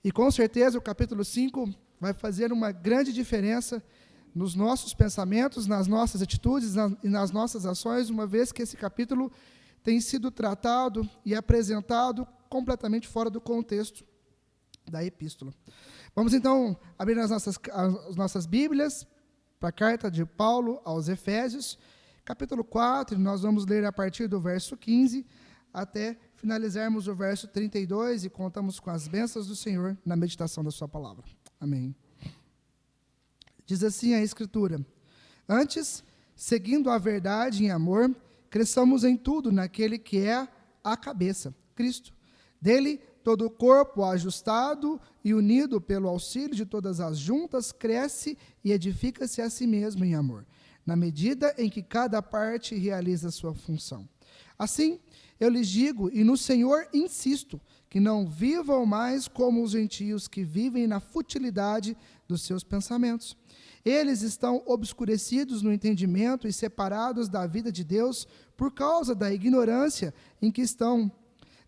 E com certeza o capítulo 5 vai fazer uma grande diferença nos nossos pensamentos, nas nossas atitudes e nas nossas ações, uma vez que esse capítulo tem sido tratado e apresentado completamente fora do contexto da epístola. Vamos então abrir as nossas Bíblias para a carta de Paulo aos Efésios, capítulo 4, e nós vamos ler a partir do verso 15 até finalizarmos o verso 32 e contamos com as bênçãos do Senhor na meditação da sua palavra. Amém. Diz assim a Escritura: antes, seguindo a verdade em amor, cresçamos em tudo naquele que é a cabeça, Cristo. Dele, todo o corpo, ajustado e unido pelo auxílio de todas as juntas, cresce e edifica-se a si mesmo em amor, na medida em que cada parte realiza a sua função. Assim, eu lhes digo, e no Senhor insisto, que não vivam mais como os gentios que vivem na futilidade dos seus pensamentos. Eles estão obscurecidos no entendimento e separados da vida de Deus por causa da ignorância em que estão,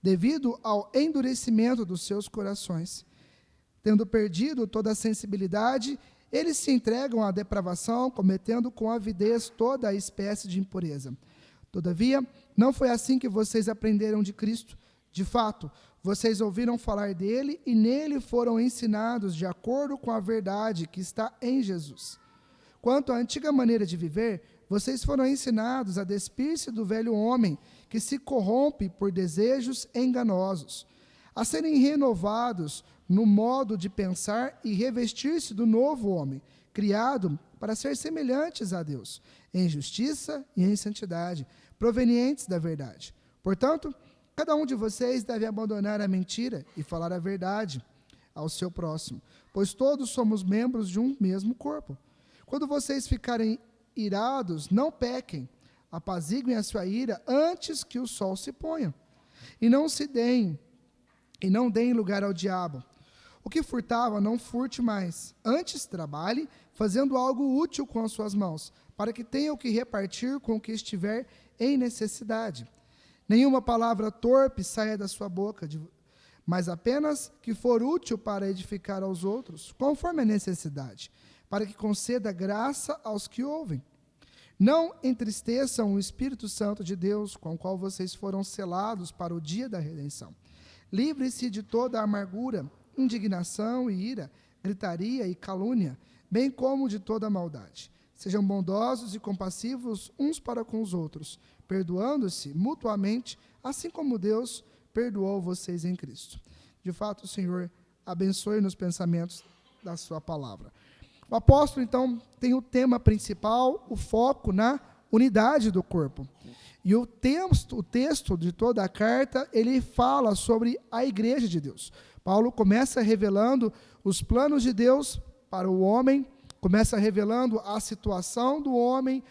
devido ao endurecimento dos seus corações. Tendo perdido toda a sensibilidade, eles se entregam à depravação, cometendo com avidez toda a espécie de impureza. Todavia, não foi assim que vocês aprenderam de Cristo. De fato, vocês ouviram falar dele e nele foram ensinados de acordo com a verdade que está em Jesus. Quanto à antiga maneira de viver, vocês foram ensinados a despir-se do velho homem, que se corrompe por desejos enganosos, a serem renovados no modo de pensar e revestir-se do novo homem, criado para ser semelhantes a Deus, em justiça e em santidade, provenientes da verdade. Portanto, cada um de vocês deve abandonar a mentira e falar a verdade ao seu próximo, pois todos somos membros de um mesmo corpo. Quando vocês ficarem irados, não pequem, apaziguem a sua ira antes que o sol se ponha, e não deem lugar ao diabo. O que furtava, não furte mais, antes trabalhe, fazendo algo útil com as suas mãos, para que tenha o que repartir com o que estiver em necessidade. Nenhuma palavra torpe saia da sua boca, mas apenas que for útil para edificar aos outros, conforme a necessidade, para que conceda graça aos que ouvem. Não entristeçam o Espírito Santo de Deus, com o qual vocês foram selados para o dia da redenção. Livre-se de toda amargura, indignação e ira, gritaria e calúnia, bem como de toda maldade. Sejam bondosos e compassivos uns para com os outros, perdoando-se mutuamente, assim como Deus perdoou vocês em Cristo. De fato, o Senhor abençoe nos pensamentos da sua palavra. O apóstolo, então, tem o tema principal, o foco na unidade do corpo. E o texto de toda a carta, ele fala sobre a igreja de Deus. Paulo começa revelando os planos de Deus para o homem, começa revelando a situação do homem,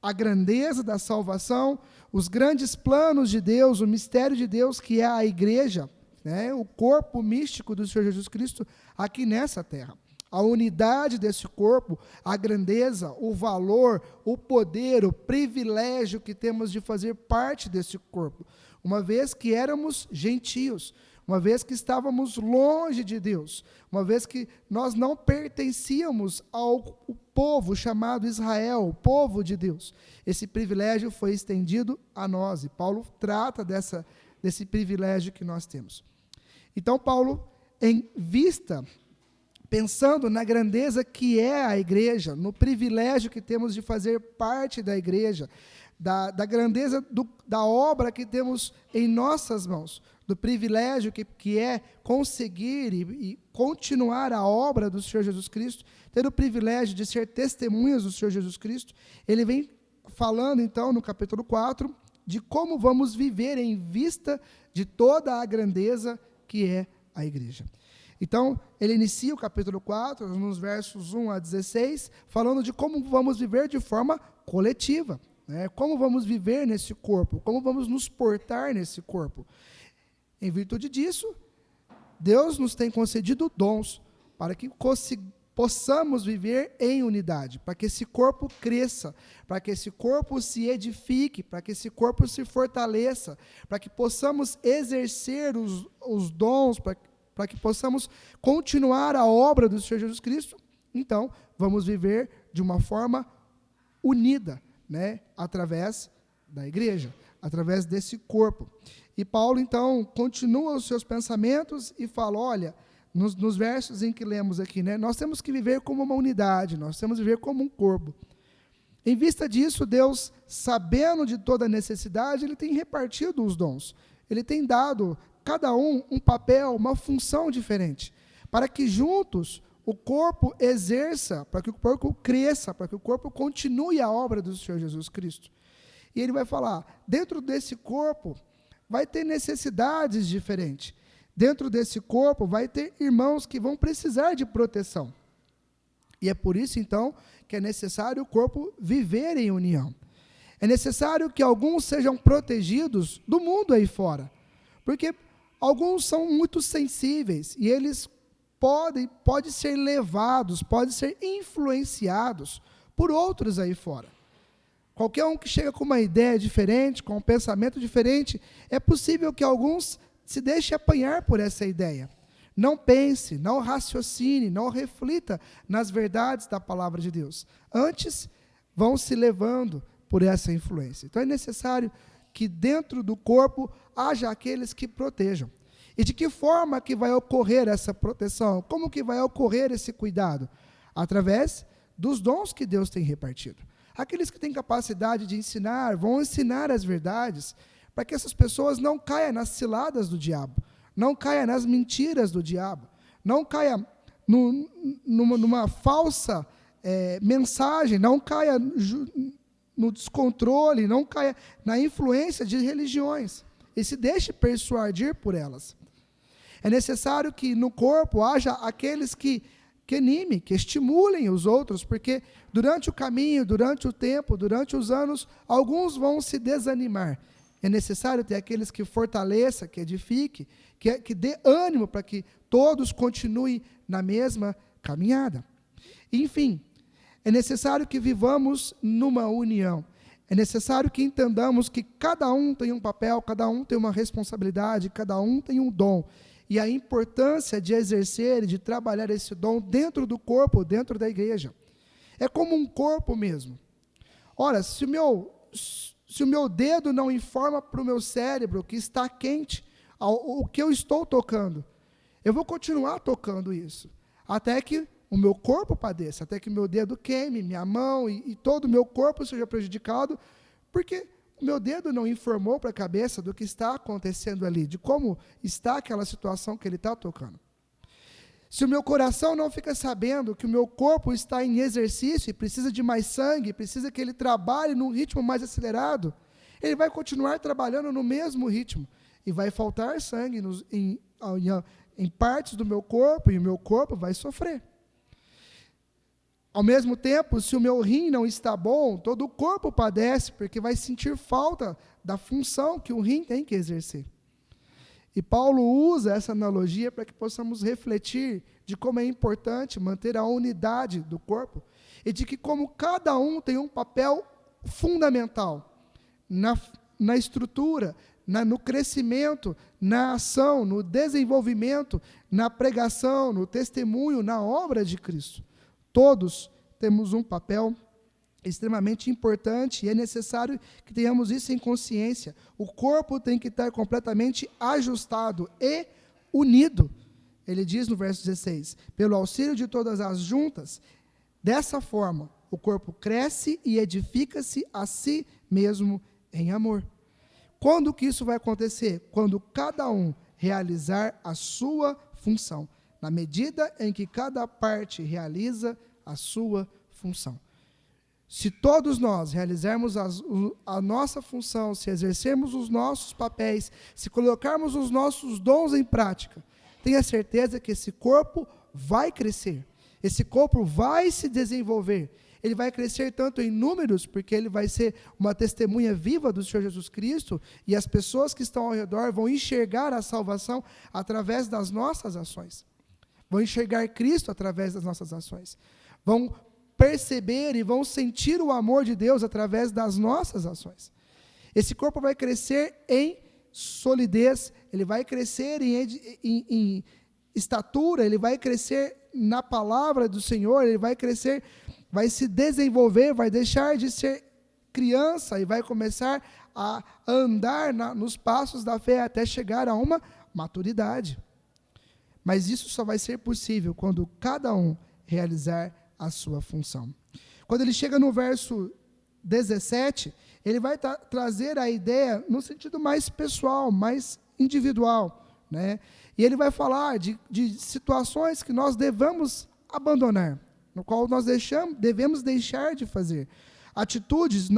a grandeza da salvação, os grandes planos de Deus, o mistério de Deus, que é a igreja, né, o corpo místico do Senhor Jesus Cristo aqui nessa terra. A unidade desse corpo, a grandeza, o valor, o poder, o privilégio que temos de fazer parte desse corpo. Uma vez que éramos gentios, uma vez que estávamos longe de Deus, uma vez que nós não pertencíamos ao povo chamado Israel, o povo de Deus. Esse privilégio foi estendido a nós, e Paulo trata desse privilégio que nós temos. Então, Paulo, pensando na grandeza que é a igreja, no privilégio que temos de fazer parte da igreja, da grandeza da obra que temos em nossas mãos, do privilégio que é conseguir e continuar a obra do Senhor Jesus Cristo, ter o privilégio de ser testemunhas do Senhor Jesus Cristo, ele vem falando, então, no capítulo 4, de como vamos viver em vista de toda a grandeza que é a igreja. Então, ele inicia o capítulo 4, nos versos 1 a 16, falando de como vamos viver de forma coletiva, né? Como vamos viver nesse corpo, como vamos nos portar nesse corpo. Em virtude disso, Deus nos tem concedido dons para que possamos viver em unidade, para que esse corpo cresça, para que esse corpo se edifique, para que esse corpo se fortaleça, para que possamos exercer os dons, para que possamos continuar a obra do Senhor Jesus Cristo, então vamos viver de uma forma unida, né, através da igreja, através desse corpo. E Paulo, então, continua os seus pensamentos e fala, olha, nos versos em que lemos aqui, né, nós temos que viver como uma unidade, nós temos que viver como um corpo. Em vista disso, Deus, sabendo de toda a necessidade, Ele tem repartido os dons. Ele tem dado cada um papel, uma função diferente, para que juntos o corpo exerça, para que o corpo cresça, para que o corpo continue a obra do Senhor Jesus Cristo. E ele vai falar, dentro desse corpo vai ter necessidades diferentes. Dentro desse corpo vai ter irmãos que vão precisar de proteção. E é por isso, então, que é necessário o corpo viver em união. É necessário que alguns sejam protegidos do mundo aí fora. Porque alguns são muito sensíveis e eles podem ser levados, podem ser influenciados por outros aí fora. Qualquer um que chega com uma ideia diferente, com um pensamento diferente, é possível que alguns se deixem apanhar por essa ideia. Não pense, não raciocine, não reflita nas verdades da palavra de Deus. Antes, vão se levando por essa influência. Então, é necessário que dentro do corpo haja aqueles que protejam. E de que forma que vai ocorrer essa proteção? Como que vai ocorrer esse cuidado? Através dos dons que Deus tem repartido. Aqueles que têm capacidade de ensinar, vão ensinar as verdades, para que essas pessoas não caiam nas ciladas do diabo, não caia nas mentiras do diabo, não caia numa falsa mensagem, não caia no descontrole, não caia na influência de religiões, e se deixe persuadir por elas. É necessário que no corpo haja aqueles que animem, que estimulem os outros, porque durante o caminho, durante o tempo, durante os anos, alguns vão se desanimar. É necessário ter aqueles que fortaleça, que edifique, que dê ânimo para que todos continuem na mesma caminhada. Enfim, é necessário que vivamos numa união. É necessário que entendamos que cada um tem um papel, cada um tem uma responsabilidade, cada um tem um dom. E a importância de exercer e de trabalhar esse dom dentro do corpo, dentro da igreja. É como um corpo mesmo. Ora, se o meu dedo não informa para o meu cérebro que está quente o que eu estou tocando, eu vou continuar tocando isso, até que o meu corpo padeça, até que meu dedo queime, minha mão e todo o meu corpo seja prejudicado, porque o meu dedo não informou para a cabeça do que está acontecendo ali, de como está aquela situação que ele está tocando. Se o meu coração não fica sabendo que o meu corpo está em exercício e precisa de mais sangue, precisa que ele trabalhe num ritmo mais acelerado, ele vai continuar trabalhando no mesmo ritmo e vai faltar sangue em partes do meu corpo e o meu corpo vai sofrer. Ao mesmo tempo, se o meu rim não está bom, todo o corpo padece, porque vai sentir falta da função que o rim tem que exercer. E Paulo usa essa analogia para que possamos refletir de como é importante manter a unidade do corpo e de que como cada um tem um papel fundamental na estrutura, no crescimento, na ação, no desenvolvimento, na pregação, no testemunho, na obra de Cristo. Todos temos um papel extremamente importante e é necessário que tenhamos isso em consciência. O corpo tem que estar completamente ajustado e unido. Ele diz no verso 16, pelo auxílio de todas as juntas, dessa forma o corpo cresce e edifica-se a si mesmo em amor. Quando que isso vai acontecer? Quando cada um realizar a sua função, na medida em que cada parte realiza a sua função. Se todos nós realizarmos a nossa função, se exercermos os nossos papéis, se colocarmos os nossos dons em prática, tenha certeza que esse corpo vai crescer, esse corpo vai se desenvolver, ele vai crescer tanto em números, porque ele vai ser uma testemunha viva do Senhor Jesus Cristo, e as pessoas que estão ao redor vão enxergar a salvação através das nossas ações, vão enxergar Cristo através das nossas ações, vão perceber e vão sentir o amor de Deus através das nossas ações. Esse corpo vai crescer em solidez, ele vai crescer estatura, ele vai crescer na palavra do Senhor, ele vai crescer, vai se desenvolver, vai deixar de ser criança e vai começar a andar nos passos da fé até chegar a uma maturidade. Mas isso só vai ser possível quando cada um realizar a sua função. Quando ele chega no verso 17, ele vai trazer a ideia no sentido mais pessoal, mais individual, né? E ele vai falar de situações que nós devemos abandonar, no qual nós devemos deixar de fazer, atitudes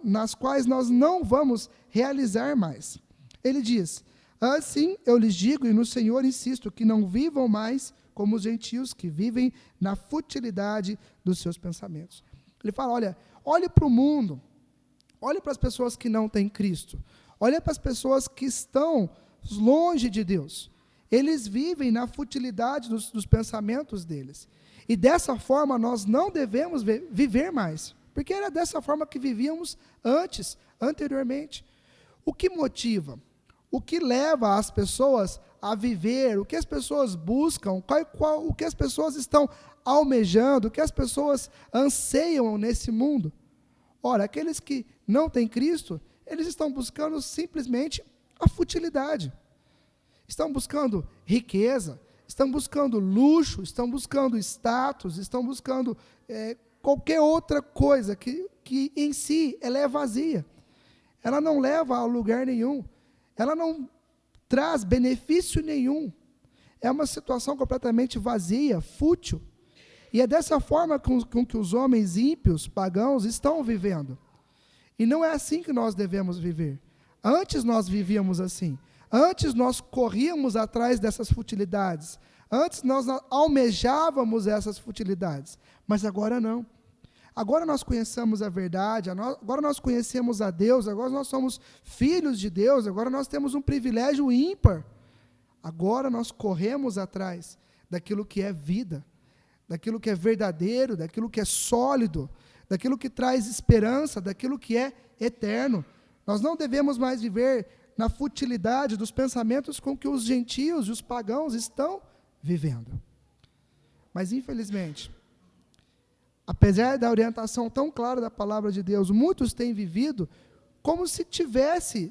nas quais nós não vamos realizar mais. Ele diz: assim eu lhes digo e no Senhor insisto, que não vivam mais como os gentios que vivem na futilidade dos seus pensamentos. Ele fala, olhe para o mundo, olhe para as pessoas que não têm Cristo, olhe para as pessoas que estão longe de Deus. Eles vivem na futilidade dos pensamentos deles. E dessa forma nós não devemos viver mais, porque era dessa forma que vivíamos anteriormente. O que motiva? O que leva as pessoas a viver? O que as pessoas buscam? O que as pessoas estão almejando? O que as pessoas anseiam nesse mundo? Ora, aqueles que não têm Cristo, eles estão buscando simplesmente a futilidade. Estão buscando riqueza, estão buscando luxo, estão buscando status, estão buscando qualquer outra coisa que em si ela é vazia. Ela não leva a lugar nenhum. Ela não traz benefício nenhum. É uma situação completamente vazia, fútil. E é dessa forma com que os homens ímpios, pagãos, estão vivendo. E não é assim que nós devemos viver. Antes nós vivíamos assim. Antes nós corríamos atrás dessas futilidades. Antes nós almejávamos essas futilidades. Mas agora não. Agora nós conhecemos a verdade, agora nós conhecemos a Deus, agora nós somos filhos de Deus, agora nós temos um privilégio ímpar. Agora nós corremos atrás daquilo que é vida, daquilo que é verdadeiro, daquilo que é sólido, daquilo que traz esperança, daquilo que é eterno. Nós não devemos mais viver na futilidade dos pensamentos com que os gentios e os pagãos estão vivendo. Mas, infelizmente, apesar da orientação tão clara da palavra de Deus, muitos têm vivido como se tivesse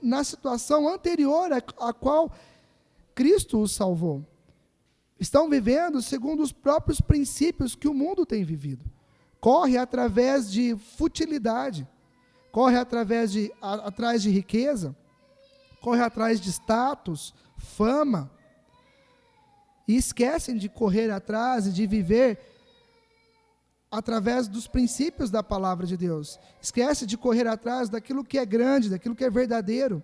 na situação anterior à qual Cristo os salvou. Estão vivendo segundo os próprios princípios que o mundo tem vivido. Corre através de futilidade, corre atrás de riqueza, corre atrás de status, fama, e esquecem de correr atrás e de viver através dos princípios da palavra de Deus. Esquece de correr atrás daquilo que é grande, daquilo que é verdadeiro.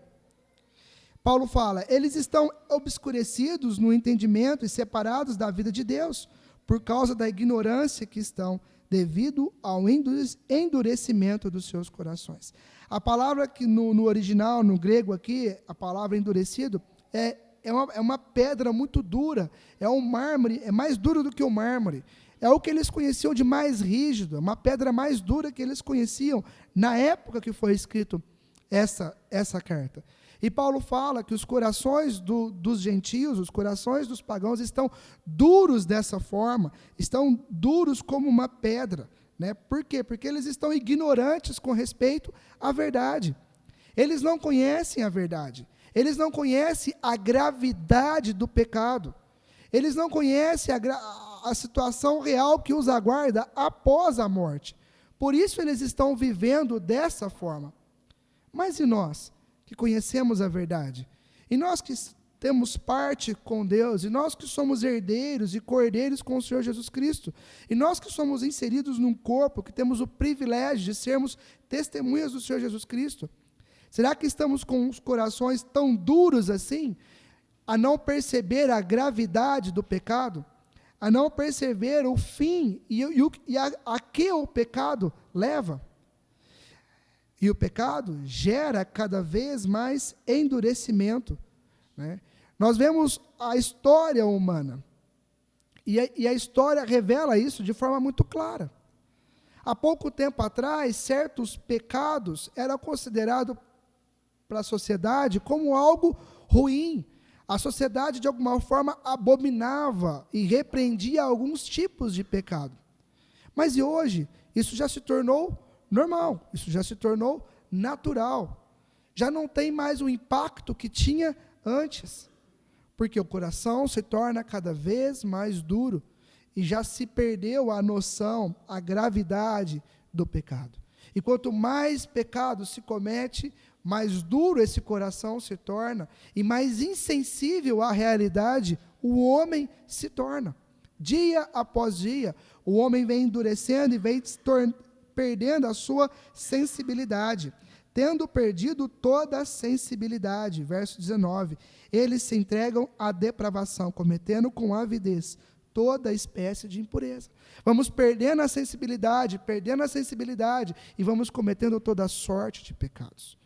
Paulo fala, eles estão obscurecidos no entendimento e separados da vida de Deus, por causa da ignorância que estão, devido ao endurecimento dos seus corações. A palavra que no original, no grego aqui, a palavra endurecido, é uma pedra muito dura, é um mármore, é mais duro do que o mármore. É o que eles conheciam de mais rígido, uma pedra mais dura que eles conheciam na época que foi escrito essa carta. E Paulo fala que os corações dos gentios, os corações dos pagãos estão duros dessa forma, estão duros como uma pedra. Né? Por quê? Porque eles estão ignorantes com respeito à verdade. Eles não conhecem a verdade. Eles não conhecem a gravidade do pecado. Eles não conhecem a situação real que os aguarda após a morte. Por isso eles estão vivendo dessa forma. Mas e nós, que conhecemos a verdade? E nós que temos parte com Deus? E nós que somos herdeiros e cordeiros com o Senhor Jesus Cristo? E nós que somos inseridos num corpo, que temos o privilégio de sermos testemunhas do Senhor Jesus Cristo? Será que estamos com os corações tão duros assim, a não perceber a gravidade do pecado, a não perceber o fim e a que o pecado leva? E o pecado gera cada vez mais endurecimento. Né? Nós vemos a história humana, e a história revela isso de forma muito clara. Há pouco tempo atrás, certos pecados eram considerados para a sociedade como algo ruim, A sociedade, de alguma forma, abominava e repreendia alguns tipos de pecado. Mas e hoje, isso já se tornou normal, isso já se tornou natural. Já não tem mais o impacto que tinha antes, porque o coração se torna cada vez mais duro e já se perdeu a noção, a gravidade do pecado. E quanto mais pecado se comete, mais duro esse coração se torna e mais insensível à realidade o homem se torna. Dia após dia, o homem vem endurecendo e vem perdendo a sua sensibilidade. Tendo perdido toda a sensibilidade, verso 19, eles se entregam à depravação, cometendo com avidez toda espécie de impureza. Vamos perdendo a sensibilidade e vamos cometendo toda sorte de pecados.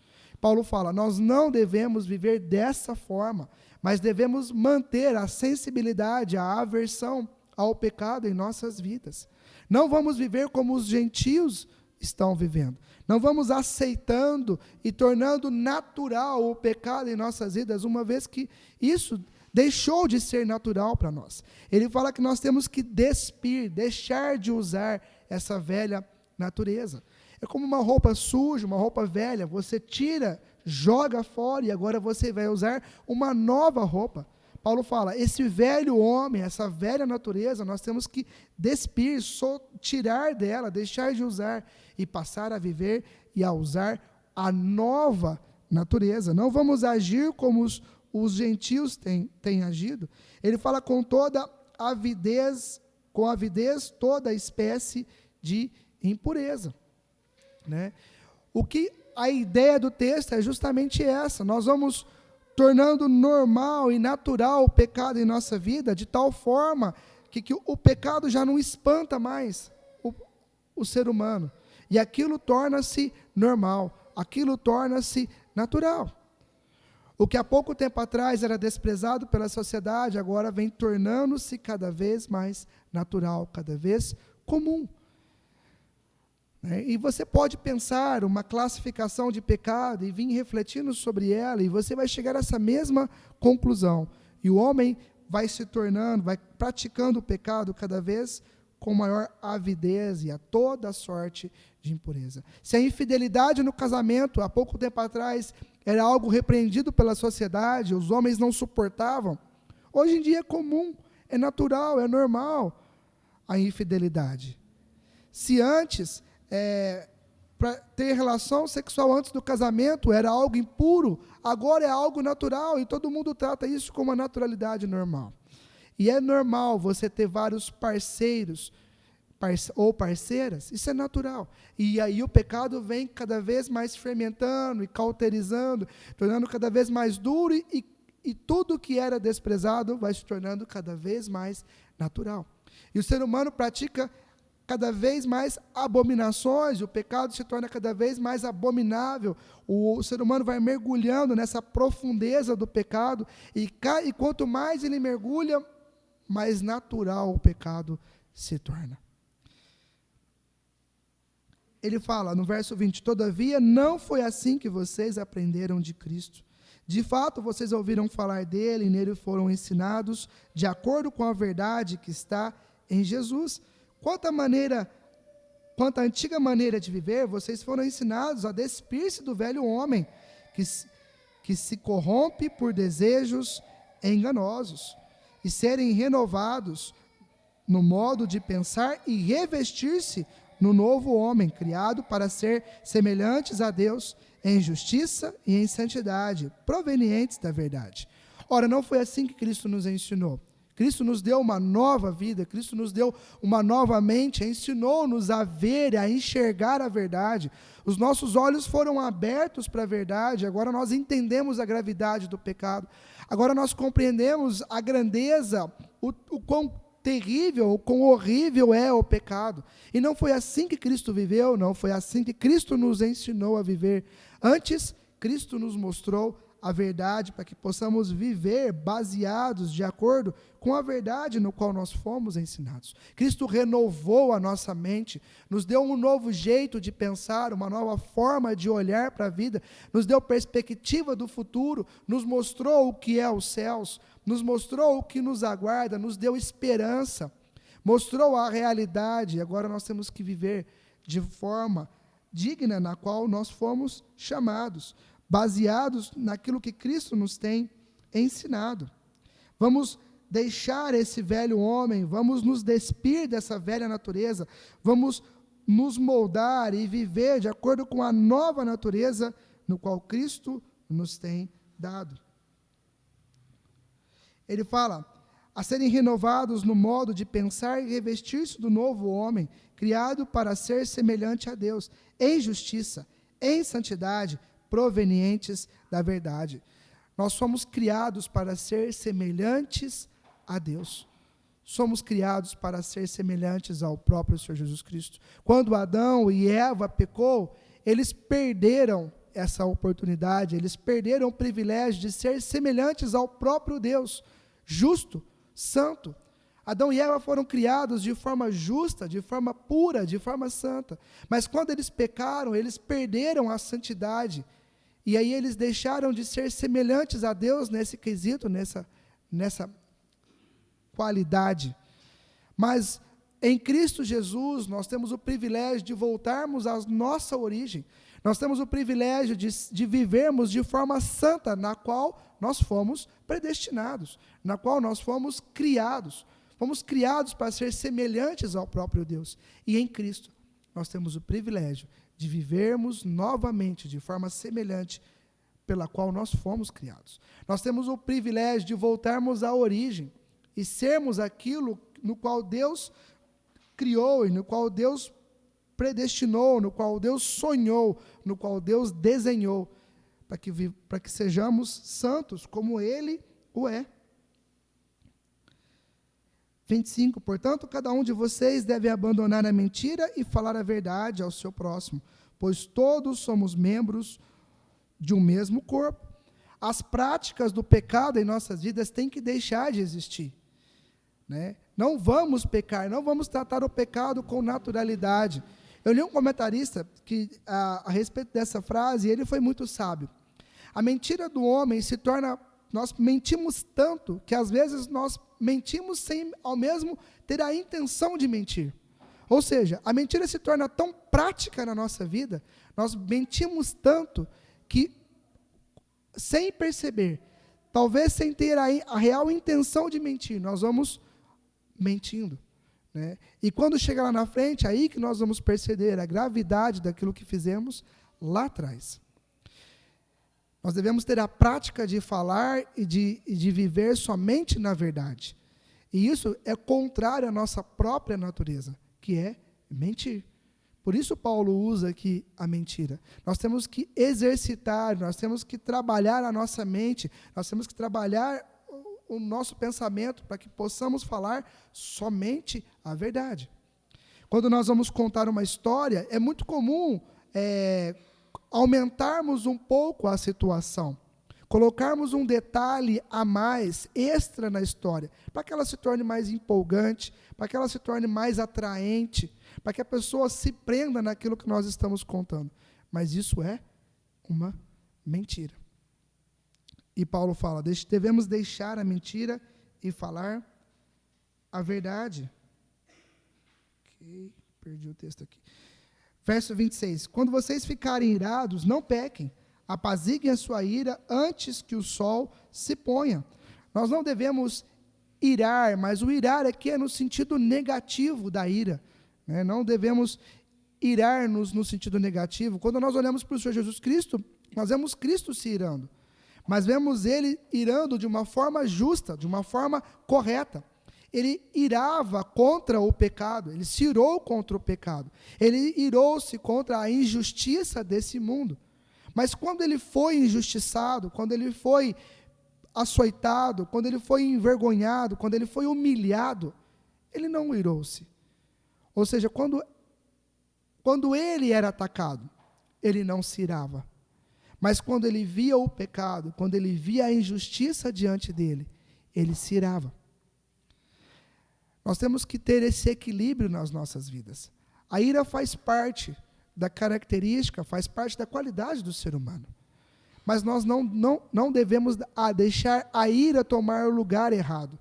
Paulo fala, nós não devemos viver dessa forma, mas devemos manter a sensibilidade, a aversão ao pecado em nossas vidas. Não vamos viver como os gentios estão vivendo. Não vamos aceitando e tornando natural o pecado em nossas vidas, uma vez que isso deixou de ser natural para nós. Ele fala que nós temos que deixar de usar essa velha natureza. É como uma roupa suja, uma roupa velha, você tira, joga fora e agora você vai usar uma nova roupa. Paulo fala, esse velho homem, essa velha natureza, nós temos que tirar dela, deixar de usar e passar a viver e a usar a nova natureza. Não vamos agir como os gentios têm agido. Ele fala com avidez toda espécie de impureza. Né? A ideia do texto é justamente essa, nós vamos tornando normal e natural o pecado em nossa vida, de tal forma que o pecado já não espanta mais o ser humano, e aquilo torna-se normal, aquilo torna-se natural. O que há pouco tempo atrás era desprezado pela sociedade, agora vem tornando-se cada vez mais natural, cada vez comum. E você pode pensar uma classificação de pecado e vir refletindo sobre ela, e você vai chegar a essa mesma conclusão. E o homem vai se tornando, vai praticando o pecado cada vez com maior avidez e a toda sorte de impureza. Se a infidelidade no casamento, há pouco tempo atrás, era algo repreendido pela sociedade, os homens não suportavam, hoje em dia é comum, é natural, é normal a infidelidade. Se antes, para ter relação sexual antes do casamento era algo impuro, agora é algo natural e todo mundo trata isso como uma naturalidade normal. E é normal você ter vários parceiros ou parceiras, isso é natural. E aí o pecado vem cada vez mais fermentando e cauterizando, tornando cada vez mais duro e tudo que era desprezado vai se tornando cada vez mais natural. E o ser humano pratica cada vez mais abominações, o pecado se torna cada vez mais abominável, o ser humano vai mergulhando nessa profundeza do pecado, e quanto mais ele mergulha, mais natural o pecado se torna. Ele fala no verso 20, todavia não foi assim que vocês aprenderam de Cristo. De fato, vocês ouviram falar dele e nele foram ensinados de acordo com a verdade que está em Jesus. Quanto à antiga maneira de viver, vocês foram ensinados a despir-se do velho homem, que se corrompe por desejos enganosos, e serem renovados no modo de pensar e revestir-se no novo homem, criado para ser semelhantes a Deus em justiça e em santidade, provenientes da verdade. Ora, não foi assim que Cristo nos ensinou. Cristo nos deu uma nova vida, Cristo nos deu uma nova mente, ensinou-nos a ver e a enxergar a verdade. Os nossos olhos foram abertos para a verdade, agora nós entendemos a gravidade do pecado, agora nós compreendemos a grandeza, o quão terrível, o quão horrível é o pecado. E não foi assim que Cristo viveu, não foi assim que Cristo nos ensinou a viver. Antes, Cristo nos mostrou a verdade, para que possamos viver baseados de acordo com a verdade no qual nós fomos ensinados. Cristo renovou a nossa mente, nos deu um novo jeito de pensar, uma nova forma de olhar para a vida, nos deu perspectiva do futuro, nos mostrou o que é os céus, nos mostrou o que nos aguarda, nos deu esperança, mostrou a realidade. Agora nós temos que viver de forma digna na qual nós fomos chamados, baseados naquilo que Cristo nos tem ensinado. Vamos deixar esse velho homem, vamos nos despir dessa velha natureza, vamos nos moldar e viver de acordo com a nova natureza no qual Cristo nos tem dado. Ele fala, a serem renovados no modo de pensar e revestir-se do novo homem, criado para ser semelhante a Deus, em justiça, em santidade, provenientes da verdade. Nós somos criados para ser semelhantes a Deus. Somos criados para ser semelhantes ao próprio Senhor Jesus Cristo. Quando Adão e Eva pecou, eles perderam essa oportunidade, eles perderam o privilégio de ser semelhantes ao próprio Deus, justo, santo. Adão e Eva foram criados de forma justa, de forma pura, de forma santa. Mas quando eles pecaram, eles perderam a santidade. E aí eles deixaram de ser semelhantes a Deus nesse quesito, nessa qualidade. Mas em Cristo Jesus, nós temos o privilégio de voltarmos à nossa origem. Nós temos o privilégio de vivermos de forma santa, na qual nós fomos predestinados, na qual nós fomos criados. Fomos criados para ser semelhantes ao próprio Deus. E em Cristo, nós temos o privilégio de vivermos novamente de forma semelhante pela qual nós fomos criados. Nós temos o privilégio de voltarmos à origem e sermos aquilo no qual Deus criou e no qual Deus predestinou, no qual Deus sonhou, no qual Deus desenhou, para que sejamos santos como Ele o é. 25, portanto, cada um de vocês deve abandonar a mentira e falar a verdade ao seu próximo, pois todos somos membros de um mesmo corpo. As práticas do pecado em nossas vidas têm que deixar de existir, né? Não vamos pecar, não vamos tratar o pecado com naturalidade. Eu li um comentarista a respeito dessa frase, e ele foi muito sábio. A mentira do homem se torna... Nós mentimos tanto que às vezes nós mentimos sem ao mesmo ter a intenção de mentir. Ou seja, a mentira se torna tão prática na nossa vida, nós mentimos tanto que, sem perceber, talvez sem ter a real intenção de mentir, nós vamos mentindo, né? E quando chegar lá na frente, aí que nós vamos perceber a gravidade daquilo que fizemos lá atrás. Nós devemos ter a prática de falar e de viver somente na verdade. E isso é contrário à nossa própria natureza, que é mentir. Por isso Paulo usa aqui a mentira. Nós temos que exercitar, nós temos que trabalhar a nossa mente, nós temos que trabalhar o nosso pensamento para que possamos falar somente a verdade. Quando nós vamos contar uma história, é muito comum aumentarmos um pouco a situação, colocarmos um detalhe a mais, extra na história, para que ela se torne mais empolgante, para que ela se torne mais atraente, para que a pessoa se prenda naquilo que nós estamos contando. Mas isso é uma mentira. E Paulo fala, devemos deixar a mentira e falar a verdade. Ok, perdi o texto aqui. Verso 26, quando vocês ficarem irados, não pequem, apaziguem a sua ira antes que o sol se ponha. Nós não devemos irar, mas o irar aqui é no sentido negativo da ira, né? Não devemos irar-nos no sentido negativo. Quando nós olhamos para o Senhor Jesus Cristo, nós vemos Cristo se irando, mas vemos Ele irando de uma forma justa, de uma forma correta. Ele irava contra o pecado, ele se irou contra o pecado, ele irou-se contra a injustiça desse mundo. Mas quando ele foi injustiçado, quando ele foi açoitado, quando ele foi envergonhado, quando ele foi humilhado, ele não irou-se. Ou seja, quando ele era atacado, ele não se irava. Mas quando ele via o pecado, quando ele via a injustiça diante dele, ele se irava. Nós temos que ter esse equilíbrio nas nossas vidas. A ira faz parte da característica, faz parte da qualidade do ser humano. Mas nós não devemos deixar a ira tomar o lugar errado.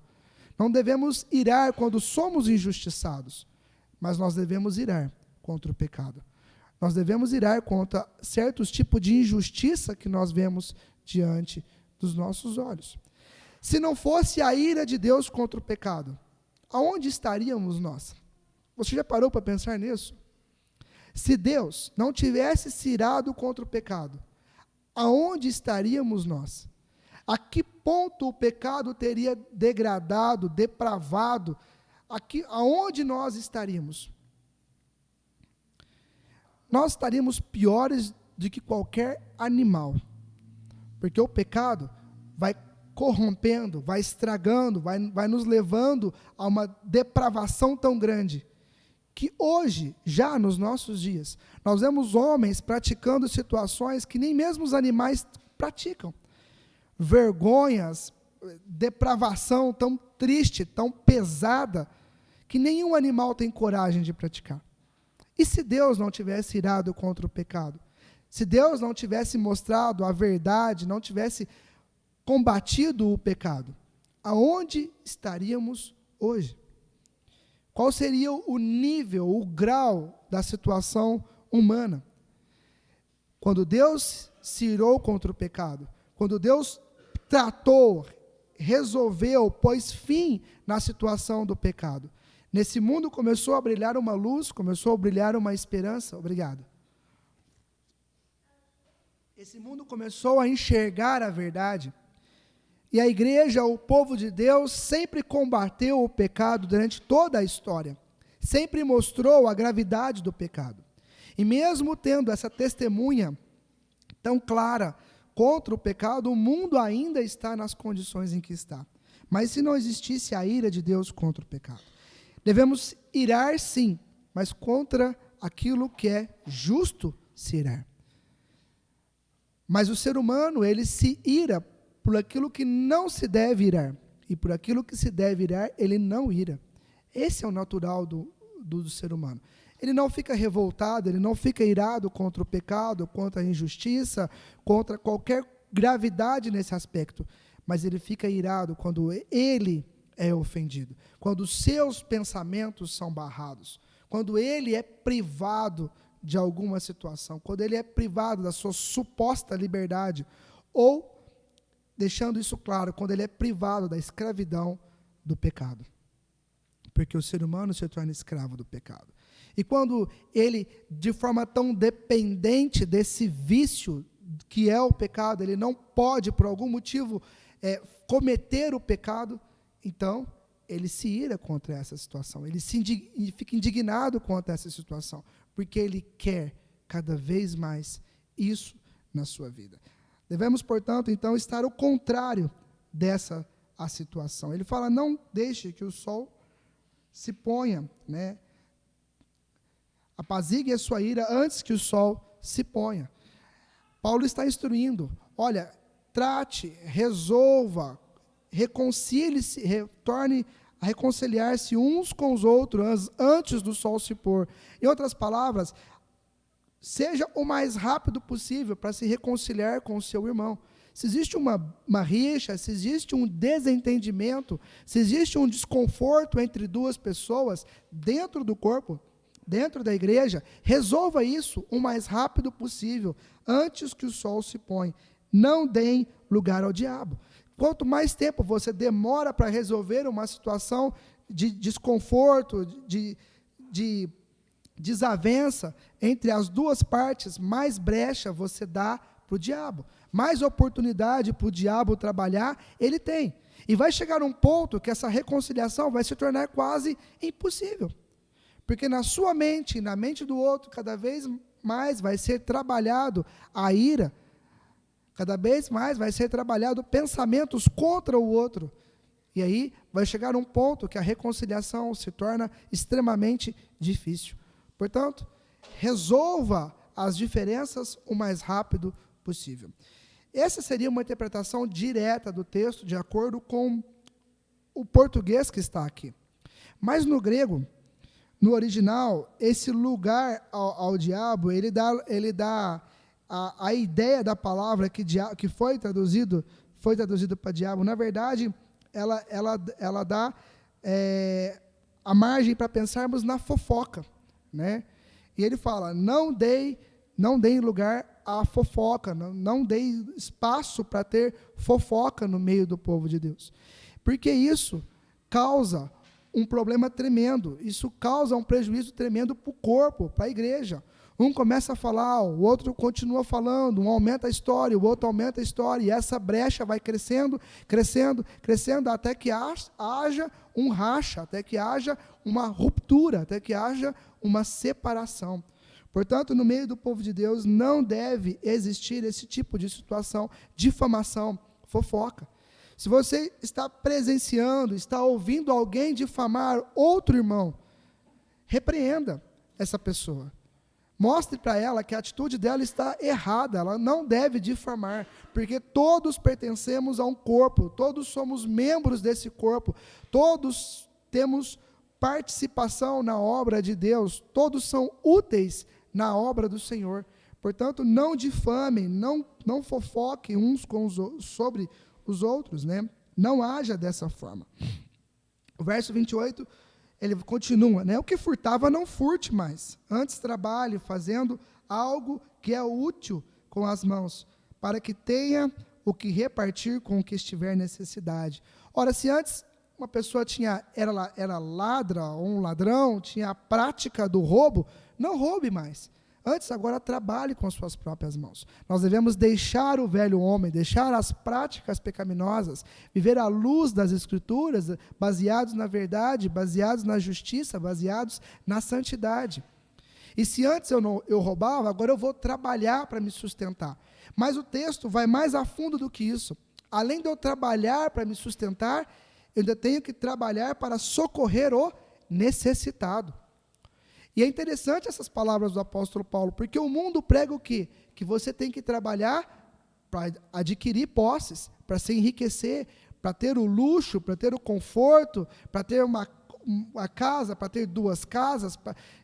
Não devemos irar quando somos injustiçados, mas nós devemos irar contra o pecado. Nós devemos irar contra certos tipos de injustiça que nós vemos diante dos nossos olhos. Se não fosse a ira de Deus contra o pecado, aonde estaríamos nós? Você já parou para pensar nisso? Se Deus não tivesse se irado contra o pecado, aonde estaríamos nós? A que ponto o pecado teria degradado, depravado? Aonde nós estaríamos? Nós estaríamos piores do que qualquer animal, porque o pecado vai corrompendo, vai estragando, vai nos levando a uma depravação tão grande, que hoje, já nos nossos dias, nós vemos homens praticando situações que nem mesmo os animais praticam. Vergonhas, depravação tão triste, tão pesada, que nenhum animal tem coragem de praticar. E se Deus não tivesse irado contra o pecado? Se Deus não tivesse mostrado a verdade, não tivesse combatido o pecado, aonde estaríamos hoje? Qual seria o nível, o grau da situação humana? Quando Deus se irou contra o pecado, quando Deus tratou, resolveu, pôs fim na situação do pecado, nesse mundo começou a brilhar uma luz, começou a brilhar uma esperança. Obrigado. Esse mundo começou a enxergar a verdade. E a igreja, o povo de Deus, sempre combateu o pecado durante toda a história. Sempre mostrou a gravidade do pecado. E mesmo tendo essa testemunha tão clara contra o pecado, o mundo ainda está nas condições em que está. Mas se não existisse a ira de Deus contra o pecado? Devemos irar, sim, mas contra aquilo que é justo se irar. Mas o ser humano, ele se ira por aquilo que não se deve irar. E por aquilo que se deve irar, ele não ira. Esse é o natural do ser humano. Ele não fica revoltado, ele não fica irado contra o pecado, contra a injustiça, contra qualquer gravidade nesse aspecto. Mas ele fica irado quando ele é ofendido, quando os seus pensamentos são barrados, quando ele é privado de alguma situação, quando ele é privado da sua suposta liberdade, ou, deixando isso claro, quando ele é privado da escravidão do pecado. Porque o ser humano se torna escravo do pecado. E quando ele, de forma tão dependente desse vício que é o pecado, ele não pode, por algum motivo, cometer o pecado, então ele se ira contra essa situação, ele fica indignado contra essa situação, porque ele quer cada vez mais isso na sua vida. Devemos, portanto, então, estar ao contrário dessa a situação. Ele fala, não deixe que o sol se ponha, né? Apazigue a sua ira antes que o sol se ponha. Paulo está instruindo, olha, trate, resolva, reconcilie-se, retorne a reconciliar-se uns com os outros antes do sol se pôr. Em outras palavras, seja o mais rápido possível para se reconciliar com o seu irmão. Se existe uma rixa, se existe um desentendimento, se existe um desconforto entre duas pessoas dentro do corpo, dentro da igreja, resolva isso o mais rápido possível, antes que o sol se ponha. Não deem lugar ao diabo. Quanto mais tempo você demora para resolver uma situação de desconforto, de desavença entre as duas partes, mais brecha você dá para o diabo. Mais oportunidade para o diabo trabalhar, ele tem. E vai chegar um ponto que essa reconciliação vai se tornar quase impossível. Porque na sua mente e na mente do outro, cada vez mais vai ser trabalhado a ira, cada vez mais vai ser trabalhado pensamentos contra o outro. E aí vai chegar um ponto que a reconciliação se torna extremamente difícil. Portanto, resolva as diferenças o mais rápido possível. Essa seria uma interpretação direta do texto, de acordo com o português que está aqui. Mas no grego, no original, esse lugar ao diabo, ele dá a ideia da palavra que foi traduzido para diabo. Na verdade, ela dá a margem para pensarmos na fofoca, né? E ele fala: não deem lugar à fofoca, não deem espaço para ter fofoca no meio do povo de Deus. Porque isso causa um problema tremendo, isso causa um prejuízo tremendo para o corpo, para a igreja. Um começa a falar, o outro continua falando, um aumenta a história, o outro aumenta a história, e essa brecha vai crescendo, crescendo, crescendo, até que haja um racha, até que haja uma ruptura, até que haja uma separação. Portanto, no meio do povo de Deus não deve existir esse tipo de situação, difamação, fofoca. Se você está presenciando, está ouvindo alguém difamar outro irmão, repreenda essa pessoa. Mostre para ela que a atitude dela está errada, ela não deve difamar, porque todos pertencemos a um corpo, todos somos membros desse corpo, todos temos participação na obra de Deus, todos são úteis na obra do Senhor. Portanto, não difamem, não fofoquem uns sobre os outros, né? Não haja dessa forma. O verso 28, ele continua, né? O que furtava, não furte mais. Antes trabalhe fazendo algo que é útil com as mãos, para que tenha o que repartir com o que estiver necessidade. Ora, se antes uma pessoa era ladra ou um ladrão, tinha a prática do roubo, não roube mais. Antes, agora, trabalhe com as suas próprias mãos. Nós devemos deixar o velho homem, deixar as práticas pecaminosas, viver à luz das Escrituras, baseados na verdade, baseados na justiça, baseados na santidade. E se antes eu roubava, agora eu vou trabalhar para me sustentar. Mas o texto vai mais a fundo do que isso. Além de eu trabalhar para me sustentar, eu ainda tenho que trabalhar para socorrer o necessitado. E é interessante essas palavras do apóstolo Paulo, porque o mundo prega o quê? Que você tem que trabalhar para adquirir posses, para se enriquecer, para ter o luxo, para ter o conforto, para ter uma casa, para ter 2 casas,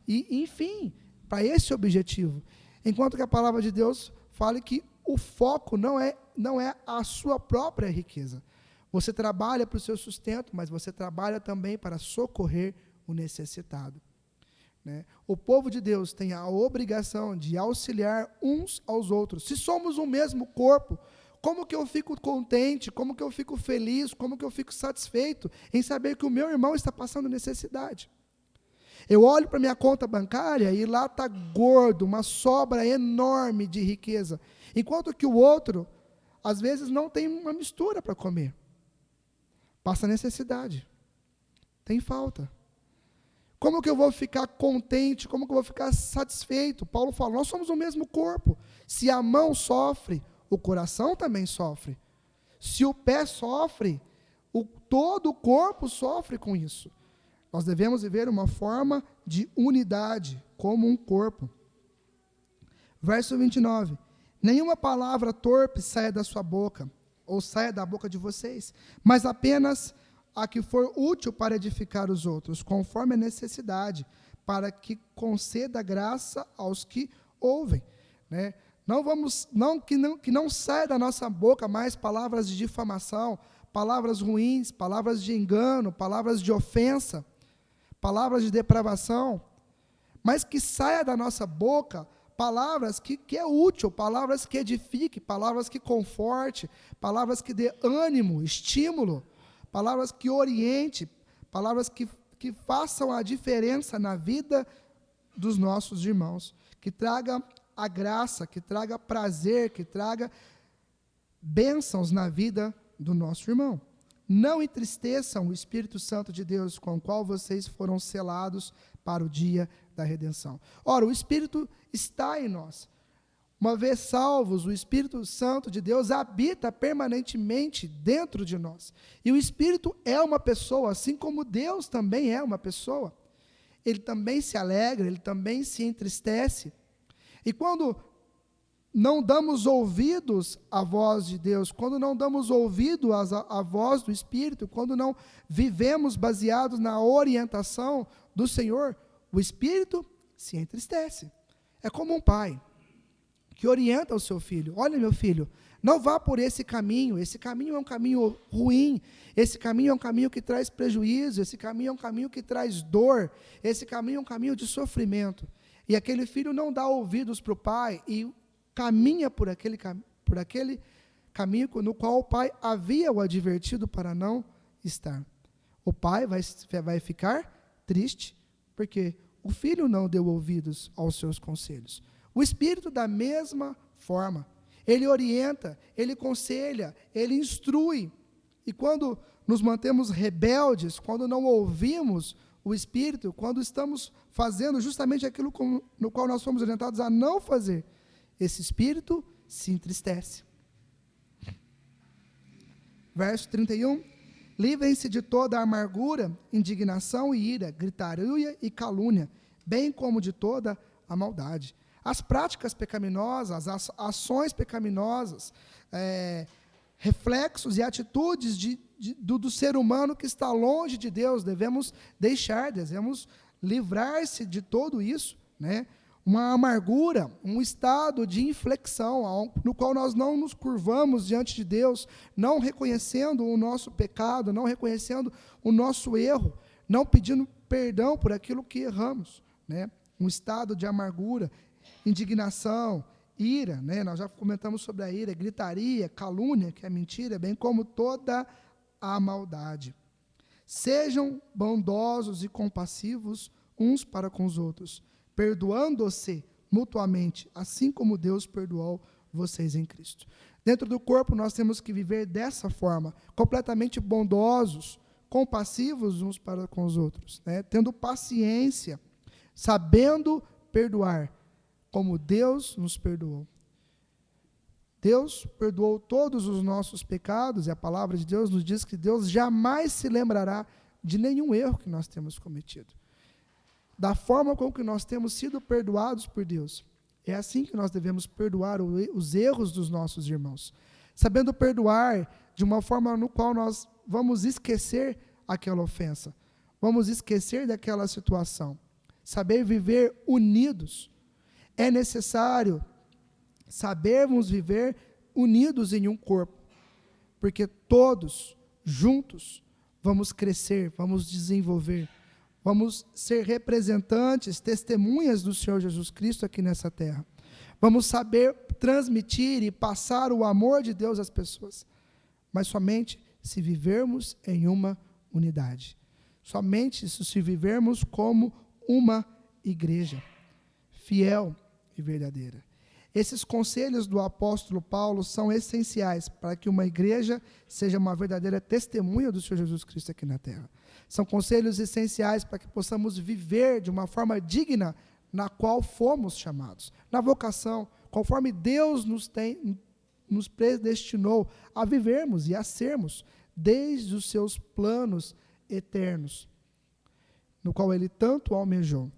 enfim, para esse objetivo. Enquanto que a palavra de Deus fala que o foco não é a sua própria riqueza. Você trabalha para o seu sustento, mas você trabalha também para socorrer o necessitado. Né? O povo de Deus tem a obrigação de auxiliar uns aos outros. Se somos o mesmo corpo, como que eu fico contente, como que eu fico feliz, como que eu fico satisfeito em saber que o meu irmão está passando necessidade? Eu olho para a minha conta bancária e lá está gordo, uma sobra enorme de riqueza, enquanto que o outro, às vezes, não tem uma mistura para comer. Passa necessidade, tem falta. Como que eu vou ficar contente? Como que eu vou ficar satisfeito? Paulo fala, nós somos o mesmo corpo. Se a mão sofre, o coração também sofre. Se o pé sofre, todo o corpo sofre com isso. Nós devemos viver uma forma de unidade, como um corpo. Verso 29. Nenhuma palavra torpe saia da sua boca, ou saia da boca de vocês, mas apenas a que for útil para edificar os outros, conforme a necessidade, para que conceda graça aos que ouvem. Né? Que não saia da nossa boca mais palavras de difamação, palavras ruins, palavras de engano, palavras de ofensa, palavras de depravação, mas que saia da nossa boca palavras que é útil, palavras que edifique, palavras que conforte, palavras que dê ânimo, estímulo, palavras que oriente, palavras que façam a diferença na vida dos nossos irmãos, que traga a graça, que traga prazer, que traga bênçãos na vida do nosso irmão. Não entristeçam o Espírito Santo de Deus, com o qual vocês foram selados para o dia da redenção. Ora, o Espírito está em nós. Uma vez salvos, o Espírito Santo de Deus habita permanentemente dentro de nós. E o Espírito é uma pessoa, assim como Deus também é uma pessoa. Ele também se alegra, ele também se entristece. E quando não damos ouvidos à voz de Deus, quando não damos ouvido à voz do Espírito, quando não vivemos baseados na orientação do Senhor, o Espírito se entristece. É como um pai que orienta o seu filho: olha, meu filho, não vá por esse caminho é um caminho ruim, esse caminho é um caminho que traz prejuízo, esse caminho é um caminho que traz dor, esse caminho é um caminho de sofrimento. E aquele filho não dá ouvidos para o pai e caminha por aquele caminho no qual o pai havia o advertido para não estar. O pai vai ficar triste, porque o filho não deu ouvidos aos seus conselhos. O Espírito, da mesma forma, ele orienta, ele aconselha, ele instrui. E quando nos mantemos rebeldes, quando não ouvimos o Espírito, quando estamos fazendo justamente aquilo no qual nós fomos orientados a não fazer, esse Espírito se entristece. Verso 31. Livrem-se de toda amargura, indignação e ira, gritaria e calúnia, bem como de toda a maldade. As práticas pecaminosas, as ações pecaminosas, reflexos e atitudes do ser humano que está longe de Deus, devemos livrar-se de tudo isso, né? Uma amargura, um estado de inflexão, no qual nós não nos curvamos diante de Deus, não reconhecendo o nosso pecado, não reconhecendo o nosso erro, não pedindo perdão por aquilo que erramos, né? Um estado de amargura, indignação, ira, né? Nós já comentamos sobre a ira, gritaria, calúnia, que é mentira, bem como toda a maldade. Sejam bondosos e compassivos uns para com os outros, perdoando-se mutuamente, assim como Deus perdoou vocês em Cristo. Dentro do corpo, nós temos que viver dessa forma, completamente bondosos, compassivos uns para com os outros, né? Tendo paciência, sabendo perdoar, como Deus nos perdoou. Deus perdoou todos os nossos pecados, e a palavra de Deus nos diz que Deus jamais se lembrará de nenhum erro que nós temos cometido. Da forma como que nós temos sido perdoados por Deus, é assim que nós devemos perdoar os erros dos nossos irmãos, sabendo perdoar de uma forma no qual nós vamos esquecer aquela ofensa, vamos esquecer daquela situação, saber viver unidos. É necessário sabermos viver unidos em um corpo, porque todos juntos vamos crescer, vamos desenvolver, vamos ser representantes, testemunhas do Senhor Jesus Cristo aqui nessa terra. Vamos saber transmitir e passar o amor de Deus às pessoas, mas somente se vivermos em uma unidade. Somente se vivermos como uma igreja fiel e verdadeira. Esses conselhos do apóstolo Paulo são essenciais para que uma igreja seja uma verdadeira testemunha do Senhor Jesus Cristo aqui na terra. São conselhos essenciais para que possamos viver de uma forma digna na qual fomos chamados, na vocação, conforme Deus nos predestinou a vivermos e a sermos, desde os seus planos eternos, no qual Ele tanto almejou.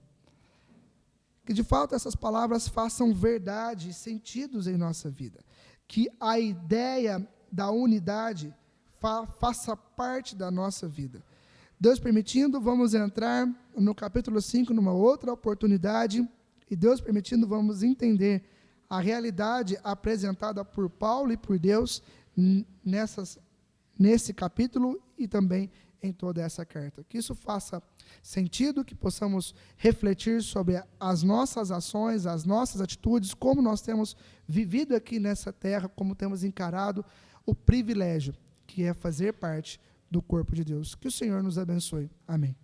Que de fato essas palavras façam verdade e sentidos em nossa vida. Que a ideia da unidade faça parte da nossa vida. Deus permitindo, vamos entrar no capítulo 5 numa outra oportunidade, e Deus permitindo, vamos entender a realidade apresentada por Paulo e por Deus nesse capítulo e também em toda essa carta. Que isso faça sentido, que possamos refletir sobre as nossas ações, as nossas atitudes, como nós temos vivido aqui nessa terra, como temos encarado o privilégio que é fazer parte do corpo de Deus. Que o Senhor nos abençoe. Amém.